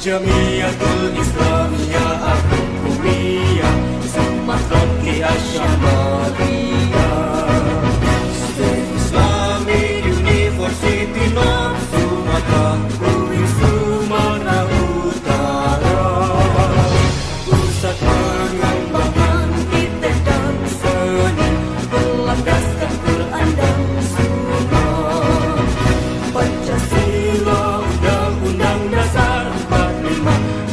Jamiatul Islamiyah Al-Hukumiyah Sumatera Asyamadiyah State Islamic University North Sumatra UI Sumatera Utara Pusat pengembangan iptek dan seni berlandaskan Quran dan Sunnah Pancasila Undang-Undang Dasar 45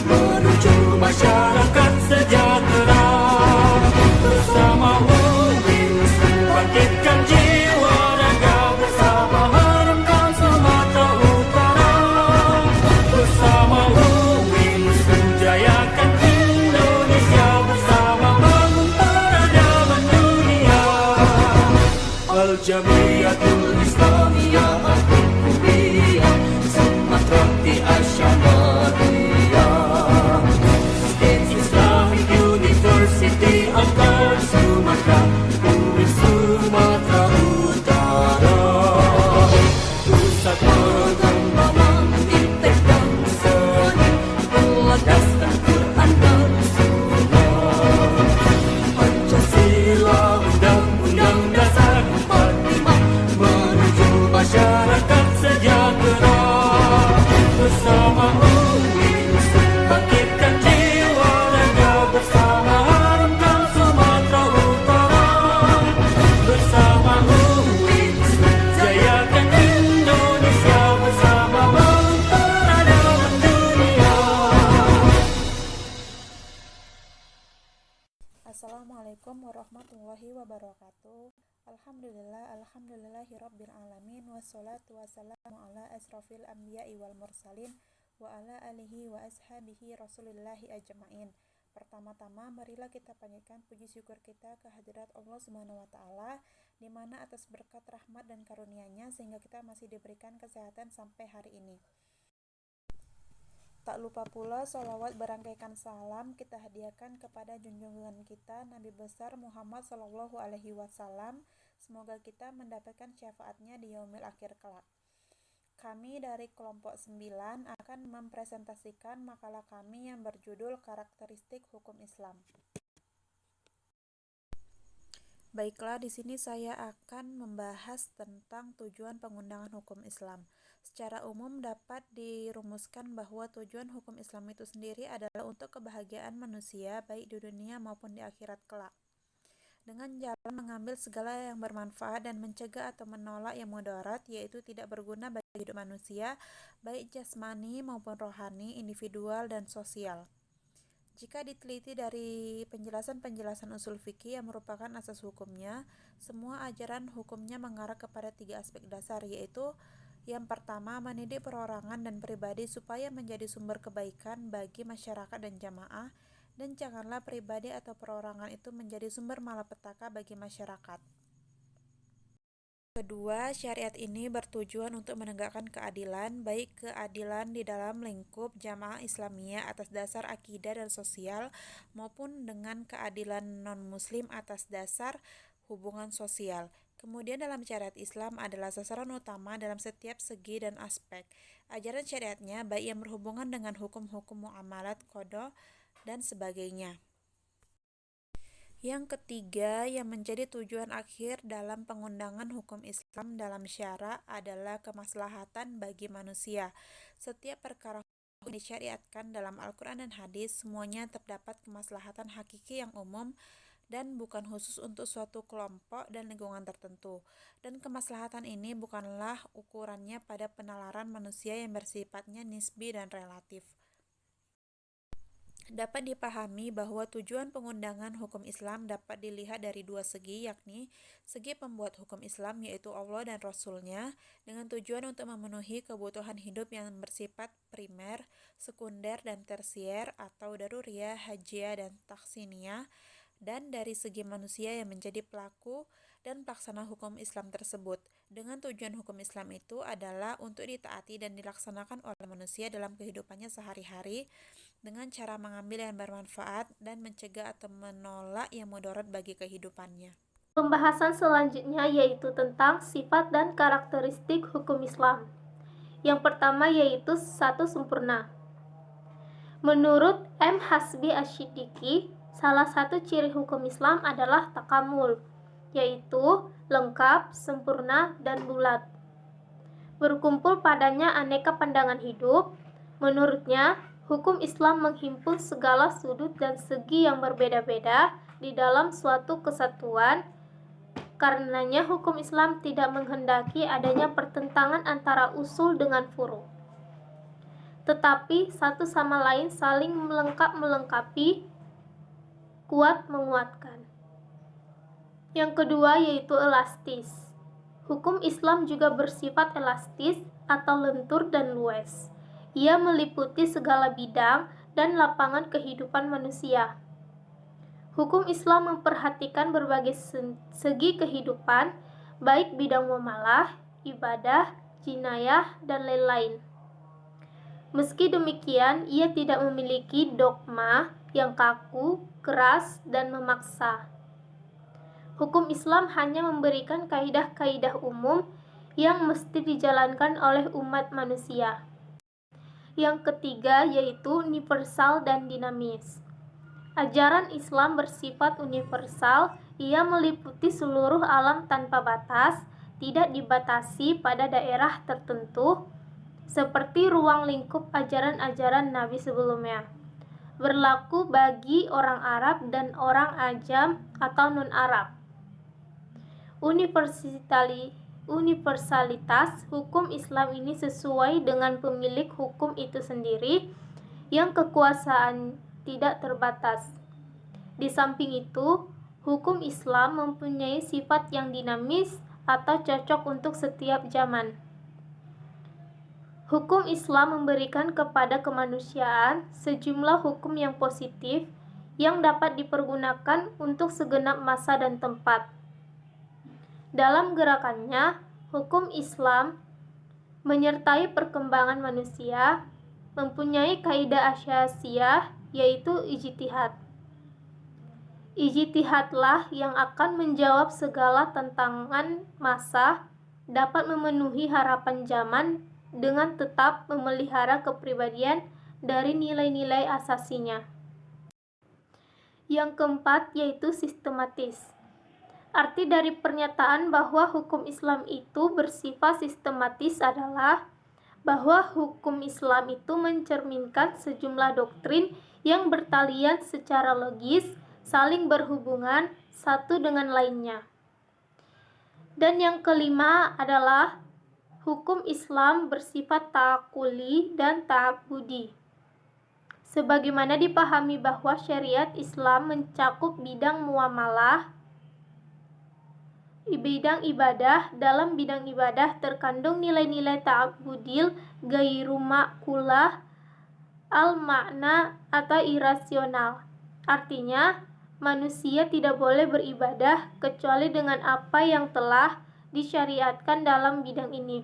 menuju masyarakat sejahtera bersama UIN bangkitkan jiwa raga bersama harumkan Sumatera Utara bersama UIN jayakan Indonesia bersama bangun peradaban dunia Al-Jamiatul Islamiyah Al-Hukumiyah Sumatera Asyamadiyah State Islamic University Angkatan Sumatera UI Sumatera Utara Pusat pengembangan iptek dan seni berlandaskan Quran dan Sunnah Pancasila Undang-Undang Dasar 45 menuju masyarakat sejahtera bersama UIN bangkitkan jiwa raga bersama harumkan Sumatera Utara bersama UIN jayakan Indonesia bersama bangun peradaban dunia. Assalamualaikum warahmatullahi wabarakatuh. Alhamdulillahirabbil alamin wassalatu wassalamu ala asrofil anbiya'i wal mursalin wa ala alihi wa ashabihi rasulillahi ajma'in. Pertama-tama marilah kita panjatkan puji syukur kita kehadirat Allah Subhanahu wa taala di mana atas berkat rahmat dan karunia-Nya sehingga kita masih diberikan kesehatan sampai hari ini. Tak lupa pula sholawat berangkaikan salam kita hadiahkan kepada junjungan kita Nabi besar Muhammad Sallallahu Alaihi Wasallam. Semoga kita mendapatkan syafaatnya di yaumil akhir kelak. Kami dari kelompok 9 akan mempresentasikan makalah kami yang berjudul Karakteristik Hukum Islam. Baiklah, di sini saya akan membahas tentang tujuan pengundangan hukum Islam. Secara umum dapat dirumuskan bahwa tujuan hukum Islam itu sendiri adalah untuk kebahagiaan manusia baik di dunia maupun di akhirat kelak. Dengan jalan mengambil segala yang bermanfaat dan mencegah atau menolak yang mudarat, yaitu tidak berguna bagi hidup manusia, baik jasmani maupun rohani, individual dan sosial. Jika diteliti dari penjelasan-penjelasan usul fikih yang merupakan asas hukumnya, semua ajaran hukumnya mengarah kepada 3 aspek dasar, yaitu yang pertama, mendidik perorangan dan pribadi supaya menjadi sumber kebaikan bagi masyarakat dan jamaah, dan janganlah pribadi atau perorangan itu menjadi sumber malapetaka bagi masyarakat. Kedua, syariat ini bertujuan untuk menegakkan keadilan, baik keadilan di dalam lingkup jamaah Islamiyah atas dasar akidah dan sosial, maupun dengan keadilan non-muslim atas dasar hubungan sosial. Kemudian dalam syariat Islam adalah sasaran utama dalam setiap segi dan aspek. Ajaran syariatnya baik yang berhubungan dengan hukum-hukum muamalat, qada, dan sebagainya. Yang ketiga, yang menjadi tujuan akhir dalam pengundangan hukum Islam dalam syara adalah kemaslahatan bagi manusia. Setiap perkara hukum disyariatkan dalam Al-Quran dan hadis, semuanya terdapat kemaslahatan hakiki yang umum dan bukan khusus untuk suatu kelompok dan lingkungan tertentu. Dan kemaslahatan ini bukanlah ukurannya pada penalaran manusia yang bersifatnya nisbi dan relatif. Dapat dipahami bahwa tujuan pengundangan hukum Islam dapat dilihat dari 2 segi, yakni segi pembuat hukum Islam yaitu Allah dan Rasul-Nya dengan tujuan untuk memenuhi kebutuhan hidup yang bersifat primer, sekunder, dan tersier atau daruriyah, hajiyah, dan tahsiniyah, dan dari segi manusia yang menjadi pelaku dan pelaksana hukum Islam tersebut. Dengan tujuan hukum Islam itu adalah untuk ditaati dan dilaksanakan oleh manusia dalam kehidupannya sehari-hari dengan cara mengambil yang bermanfaat dan mencegah atau menolak yang mudarat bagi kehidupannya. Pembahasan selanjutnya yaitu tentang sifat dan karakteristik hukum Islam. Yang pertama yaitu 1 sempurna. Menurut M. Hasbi Ash-Shiddiqi, salah satu ciri hukum Islam adalah takamul, yaitu lengkap, sempurna, dan bulat. Berkumpul padanya aneka pandangan hidup. Menurutnya, hukum Islam menghimpun segala sudut dan segi yang berbeda-beda di dalam suatu kesatuan. Karenanya, hukum Islam tidak menghendaki adanya pertentangan antara usul dengan furu, tetapi satu sama lain saling melengkapi, kuat menguatkan. Yang kedua yaitu elastis. Hukum Islam juga bersifat elastis atau lentur dan luas. Ia meliputi segala bidang dan lapangan kehidupan manusia. Hukum Islam memperhatikan berbagai segi kehidupan, baik bidang muamalah, ibadah, jinayah, dan lain-lain. Meski demikian, ia tidak memiliki dogma yang kaku, keras, dan memaksa. Hukum Islam hanya memberikan kaidah-kaidah umum yang mesti dijalankan oleh umat manusia. Yang ketiga yaitu universal dan dinamis. Ajaran Islam bersifat universal, ia meliputi seluruh alam tanpa batas, tidak dibatasi pada daerah tertentu, seperti ruang lingkup ajaran-ajaran Nabi sebelumnya. Berlaku bagi orang Arab dan orang Ajam atau non-Arab. Universalitas hukum Islam ini sesuai dengan pemilik hukum itu sendiri, yang kekuasaan tidak terbatas. Di samping itu, hukum Islam mempunyai sifat yang dinamis atau cocok untuk setiap zaman. Hukum Islam memberikan kepada kemanusiaan sejumlah hukum yang positif yang dapat dipergunakan untuk segenap masa dan tempat. Dalam gerakannya, hukum Islam menyertai perkembangan manusia, mempunyai kaidah asyasiyah, yaitu ijtihad. Ijtihadlah yang akan menjawab segala tantangan masa, dapat memenuhi harapan zaman dengan tetap memelihara kepribadian dari nilai-nilai asasinya. Yang keempat yaitu sistematis. Arti dari pernyataan bahwa hukum Islam itu bersifat sistematis adalah bahwa hukum Islam itu mencerminkan sejumlah doktrin yang bertalian secara logis, saling berhubungan satu dengan lainnya. Dan yang kelima adalah hukum Islam bersifat ta'akuli dan ta'abudi. Sebagaimana dipahami bahwa syariat Islam mencakup bidang muamalah, bidang ibadah. Dalam bidang ibadah terkandung nilai-nilai ta'abudil gairu ma'kulah, al-makna atau irasional. Artinya, manusia tidak boleh beribadah kecuali dengan apa yang telah disyariatkan dalam bidang ini.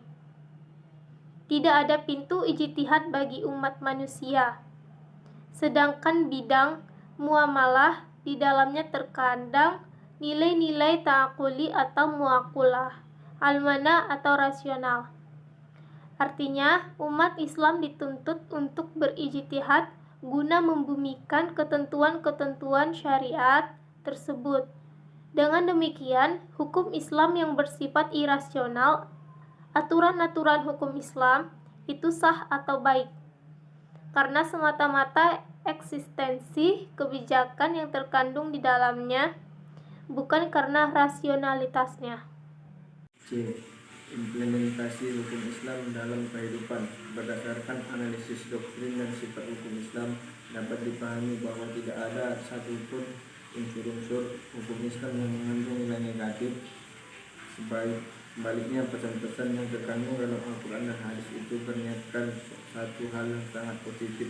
Tidak ada pintu ijtihad bagi umat manusia. Sedangkan bidang muamalah di dalamnya terkandang nilai-nilai ta'akuli atau muakulah, al-mana atau rasional. Artinya, umat Islam dituntut untuk berijtihad guna membumikan ketentuan-ketentuan syariat tersebut. Dengan demikian, hukum Islam yang bersifat irasional, aturan-aturan hukum Islam itu sah atau baik, karena semata-mata eksistensi kebijakan yang terkandung di dalamnya, bukan karena rasionalitasnya. C. Implementasi hukum Islam dalam kehidupan. Berdasarkan analisis doktrin dan sifat hukum Islam, dapat dipahami bahwa tidak ada satupun unsur-unsur hukum Islam yang mengandung nilai negatif. Sebaliknya, pesan-pesan yang terkandung dalam Al-Quran dan hadis itu berniatkan satu hal yang sangat positif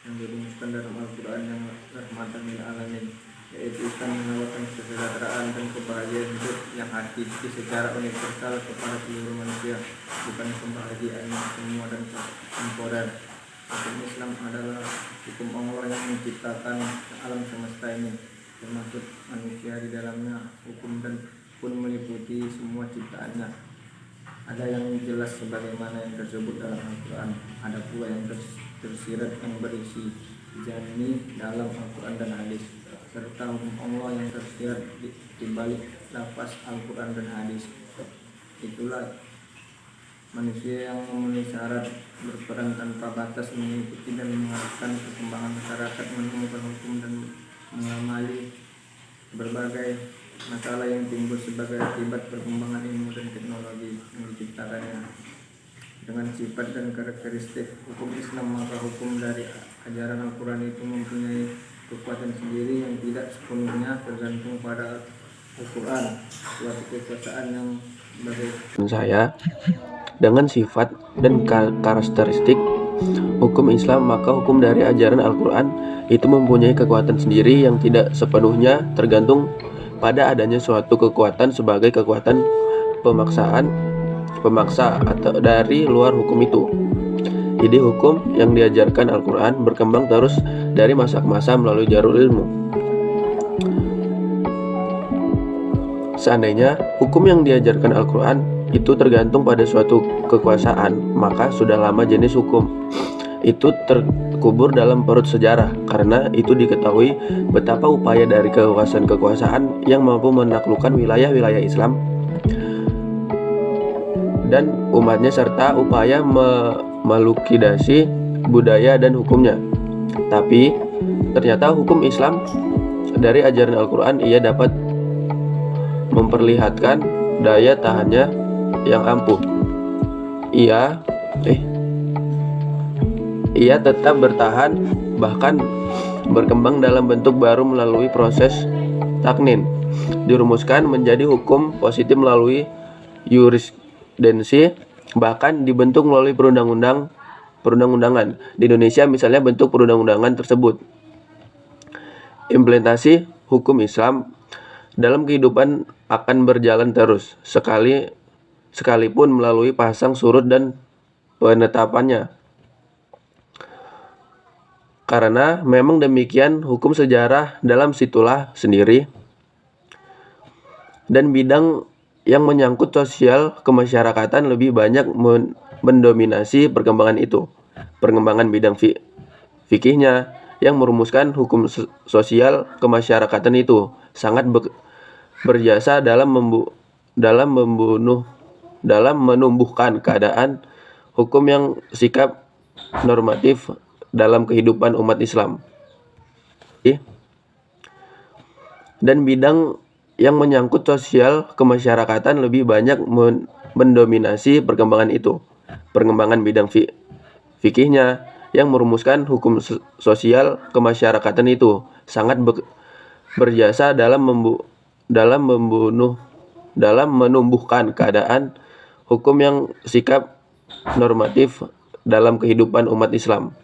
yang dirumuskan dalam Al-Quran yang rahmatan lil alamin, yaitu Islam menawarkan kesejahteraan dan kebahagiaan hidup yang hakiki secara universal kepada seluruh manusia, bukan kebahagiaan yang semua dan temporer. Hukum Islam adalah hukum Allah yang menciptakan alam semesta ini, termasuk manusia di dalamnya. Hukum dan pun meliputi semua ciptaannya. Ada yang jelas sebagaimana yang tersebut dalam Al-Quran, ada pula yang tersirat yang berisi dijani dalam Al-Quran dan hadis, serta hukum Allah yang tersirat di balik lafaz Al-Quran dan hadis. Itulah manusia yang memenuhi syarat berperan tanpa batas mengikuti dan mengarahkan perkembangan masyarakat, menemukan hukum dan mengamali berbagai masalah yang timbul sebagai akibat perkembangan ilmu dan teknologi yang diciptakannya. Dengan sifat dan karakteristik hukum Islam, maka hukum dari ajaran Al-Quran itu mempunyai kekuatan sendiri yang tidak sepenuhnya tergantung pada Al-Quran, suatu kekuasaan yang saya dengan sifat dan karakteristik hukum Islam, maka hukum dari ajaran Al-Quran itu mempunyai kekuatan sendiri yang tidak sepenuhnya tergantung pada adanya suatu kekuatan sebagai kekuatan pemaksa atau dari luar hukum itu. Jadi hukum yang diajarkan Al-Quran berkembang terus dari masa ke masa melalui jalur ilmu. Seandainya hukum yang diajarkan Al-Quran itu tergantung pada suatu kekuasaan, maka sudah lama jenis hukum itu terkubur dalam perut sejarah, karena itu diketahui betapa upaya dari kekuasaan yang mampu menaklukkan wilayah-wilayah Islam dan umatnya, serta upaya melukidasi budaya dan hukumnya. Tapi ternyata hukum Islam dari ajaran Al-Quran ia dapat memperlihatkan daya tahannya yang ampuh. Ia tetap bertahan, bahkan berkembang dalam bentuk baru melalui proses taknin, dirumuskan menjadi hukum positif melalui jurisprudensi, bahkan dibentuk melalui perundang-undangan. Di Indonesia misalnya bentuk perundang-undangan tersebut. Implementasi hukum Islam dalam kehidupan akan berjalan terus, sekalipun melalui pasang surut dan penetapannya. Karena memang demikian hukum sejarah dalam situlah sendiri dan bidang yang menyangkut sosial kemasyarakatan lebih banyak mendominasi perkembangan itu. Perkembangan bidang fikihnya yang merumuskan hukum sosial kemasyarakatan itu sangat berjasa dalam menumbuhkan keadaan hukum yang sikap normatif dalam kehidupan umat Islam. Dan bidang yang menyangkut sosial kemasyarakatan lebih banyak mendominasi perkembangan itu. Perkembangan bidang fikihnya yang merumuskan hukum sosial kemasyarakatan itu sangat berjasa dalam menumbuhkan keadaan hukum yang sikap normatif dalam kehidupan umat Islam.